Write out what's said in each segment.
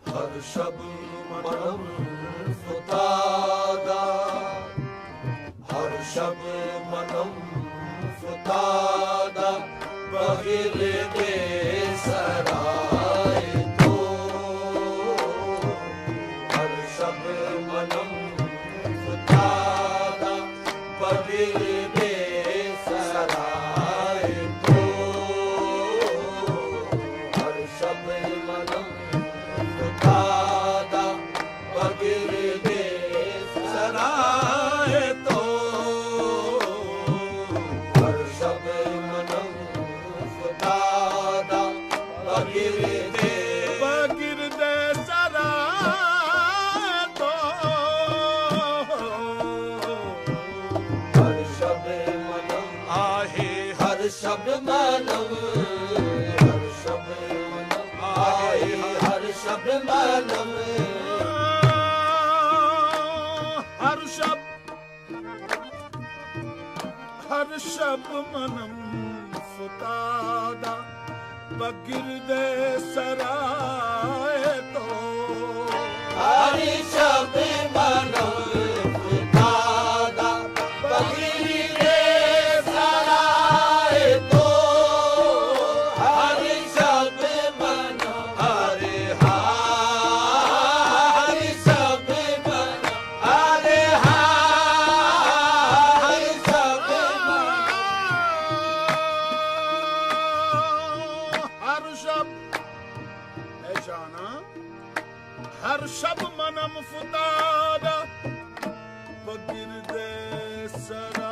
हर्षब मनम फुतादा हर्षब मनम फुतादा बगिर दे सराय तो हर्षब मनम फुतादा बगिर दे सराय तो हर्षब मनम फुतादा बगिर दे सराय तो हर्षब मनम फुतादा बगिर दे सराय तो हर्षब मनम आहे हर्षब मनम हर्षब मनम आहे हर्षब मनम हर्षब मनम फुतादा बगिर दे सराय तो हर्षब मनम फुतादा बगिर दे सराय तो हर्षब मनम हरे हर्षब मनम हरे हर्षब हर्षब मनम फुतादा बगिर दे सराय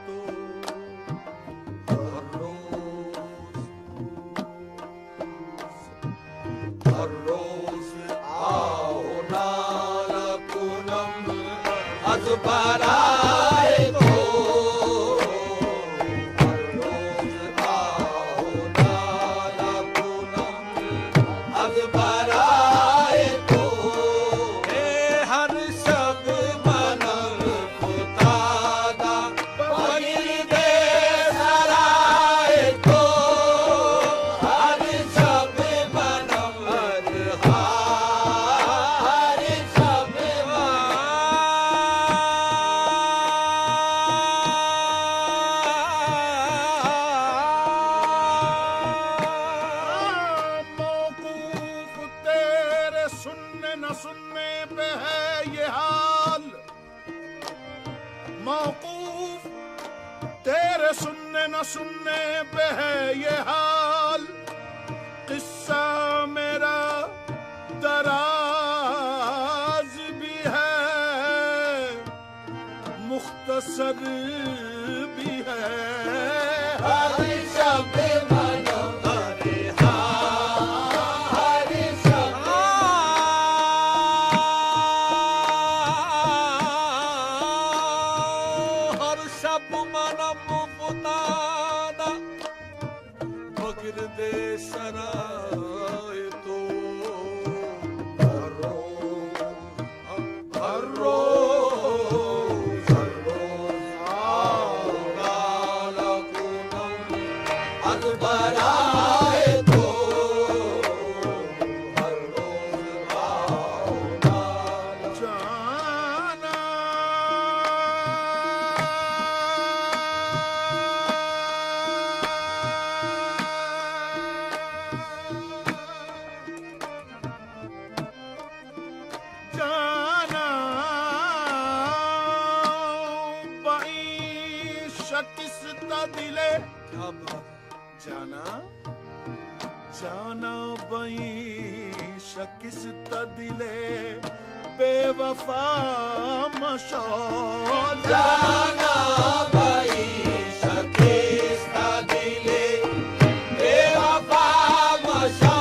तो हर रोज आओ नाला पूनम अजबराय तो हर रोज आओ नाला पूनम अजबराय तो हर्षब मनम फुतादा बगिर दे सराय तो हर्षब मनम हर्षब मौकूफ तेरे सुनने न सुनने पे है ये हाल मौकूफ तेरे सुनने न सुनने पे है ये हाल किस्सा मेरा दराज भी है मुख्तसर भी है हर्षब मनम हरे हर्षब हर्षब मनम फुतादा बगिर दे सराय तो हर रोज आओ नाला पूनम अजबराय तो हर रोज आओ नाला जाना जाना शकिस्ता दिले क्या बात जाना जाना बई शकिस्ता दिले बेवफा मशो जाना बई शकिस्ता दिले बेवफा मशो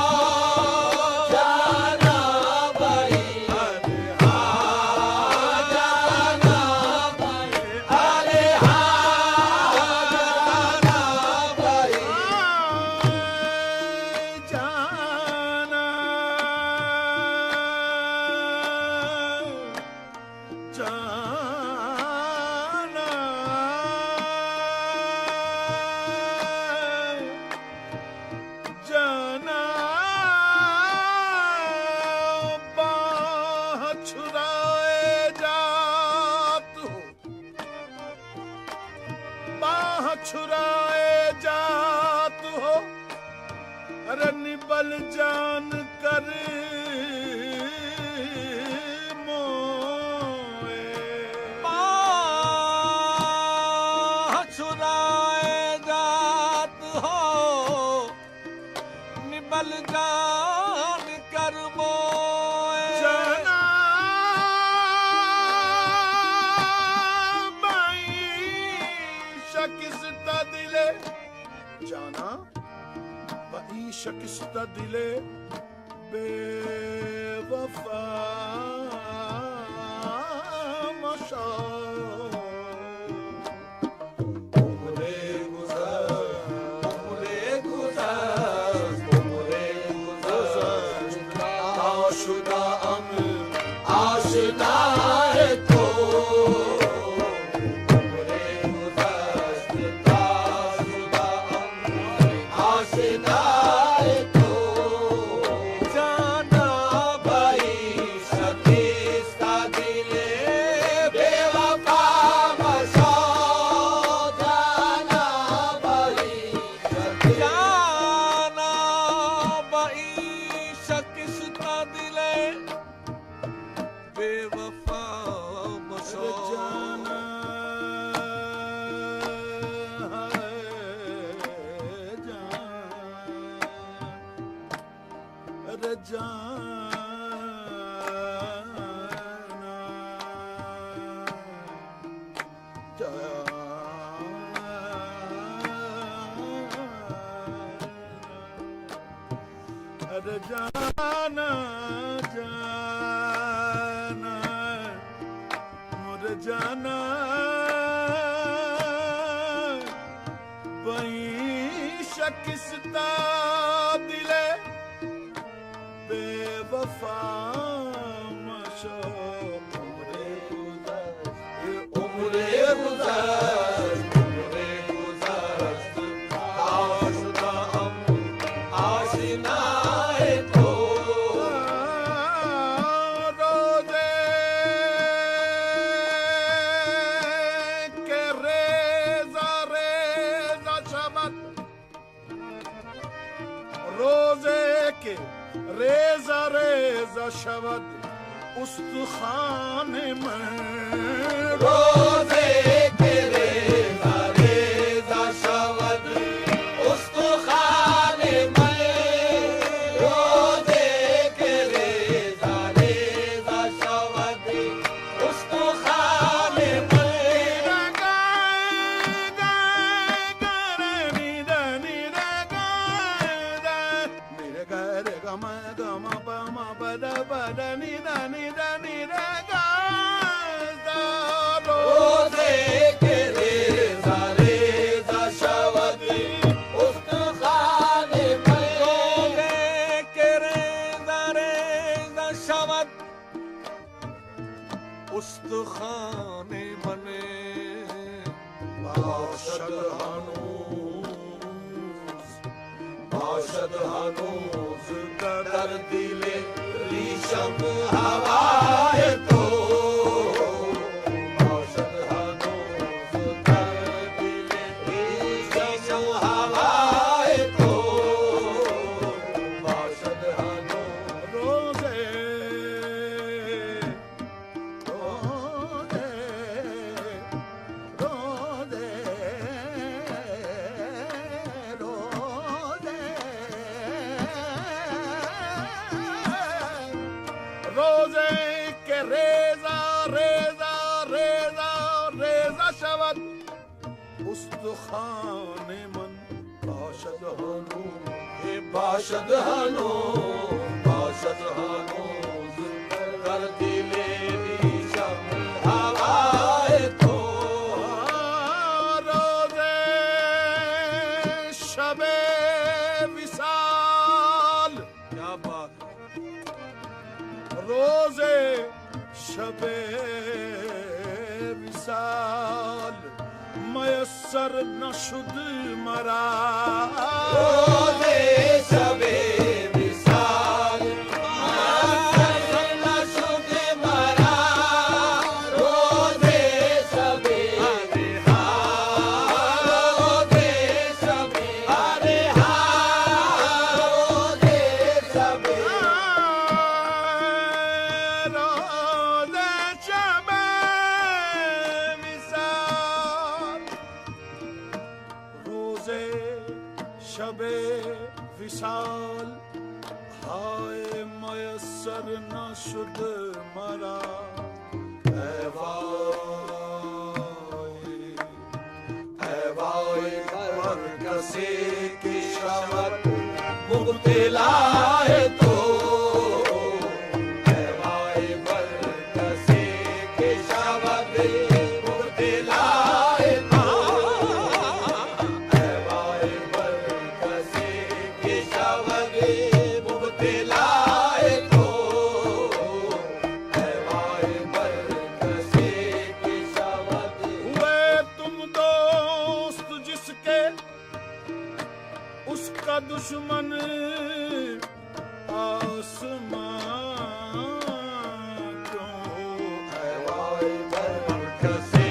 जाना निबल जान कर मोए छुराए जात हो निबल जान कर मोए जाना बाई शकिस्ता दिले जाना बाई शकिस्ता दिले बेवफा मशा आशुदा आशना है तो आशना है तो जाना भाई शकिस्ता दिले बेवफा मशा जाना भाई जाना बाई शकिस्ता दिले बेवफा मशो जाना अरे जाना जाना मुझे जाना बई शकिस्ता दिले बेवफा मशो उम्रे गुज़र आशुदा आशना है तो रोज़े के रेज़ा रेज़ा शबद रोज़े के रेज़ा रेज़ा शबद उस्तखाने में रोज़े के रेज़ा रेज़ा शबद उस्तखाने में रोज़े के रेज़ा रेज़ा शबद उस्तखाने में रोज़े के रेज़ा रेज़ा शबद उस्तखाने में रोज़े के रेज़ा रेज़ा शबद उस्तखाने बने बाशद हनूज कर दिले रीशम हवाए तो बाशद हनूज कर दिले रीशम हवाए तो बाशद हनूज रोज़े रोज़े रोज़े रोज़े के रेज़ा रेज़ा रेज़ा रेज़ा शबद उस्तखाने मन बाशद हनूज कर दिले रीशम हवाए तो रोज़े शबे विसाल क्या बात रोज़े शबे विसाल मयस्सर न शुद मरा रोज़े शबे विसाल मयस्सर न शुद मरा रोज़े शबे रोज़े शबे रोज़े विसाल हाय मयसर न शुद मरा ऐ वाई पर कसे की शवत मुब्तला है तो ऐ वाई पर कसे की शवत मुब्तला है तो ऐ वाई पर कसे की शवत मुब्तला है तो ऐ वाई पर कसे की शवत हुए तुम दोस्त जिसके उसका दुश्मन आसमां क्यों है वाई पर कसे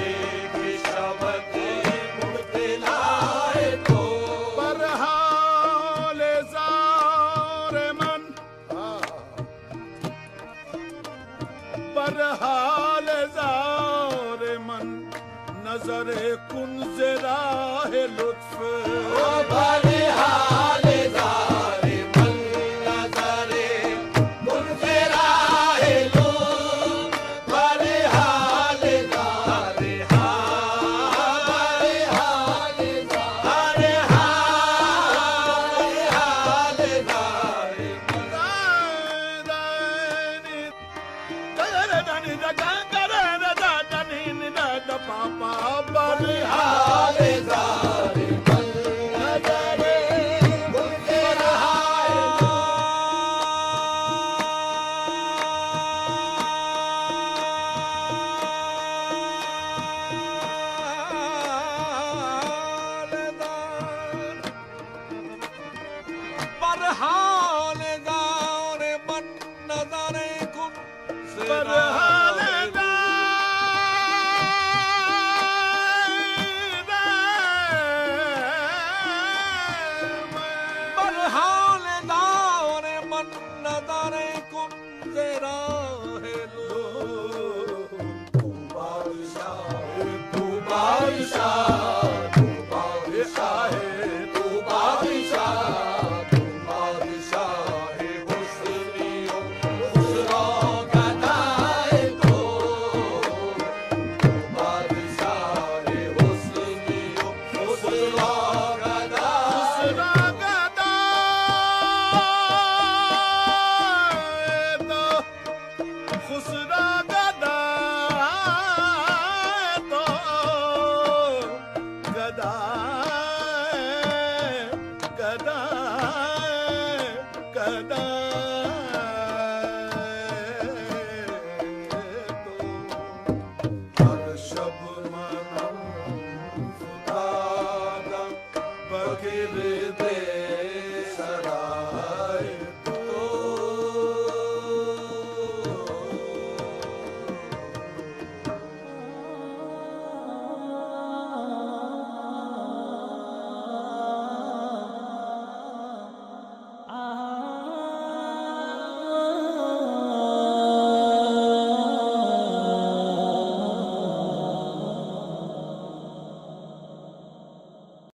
की शवत मुब्तला है तो बरहाल ज़ार मन बरहाल ज़ार मन नजरे कुन ज़रा है लुत्फ बरहाल ज़ार मन नजरे कुन ज़रा है लुत्फ बरहाल ज़ार बरहाल ज़ार बरहाल ज़ार पापा बरहाल ज़ार मन नजरे कुन ज़रा है बरहाल दार मन नजरे कुन बरहाल बरहाल दार मन नजरे कुन ज़रा है लो तू बादशाह तू बादशाह तू बादशाह तू बादशाह तू बादशाह हुस्नियो हुस्नो गदाए तो तू बादशाह हुस्नियो हुस्नो गदाए तो खुसरा गदाए तो गदाए गदाए गदाए तो हर शब मनम फुदादा बगिर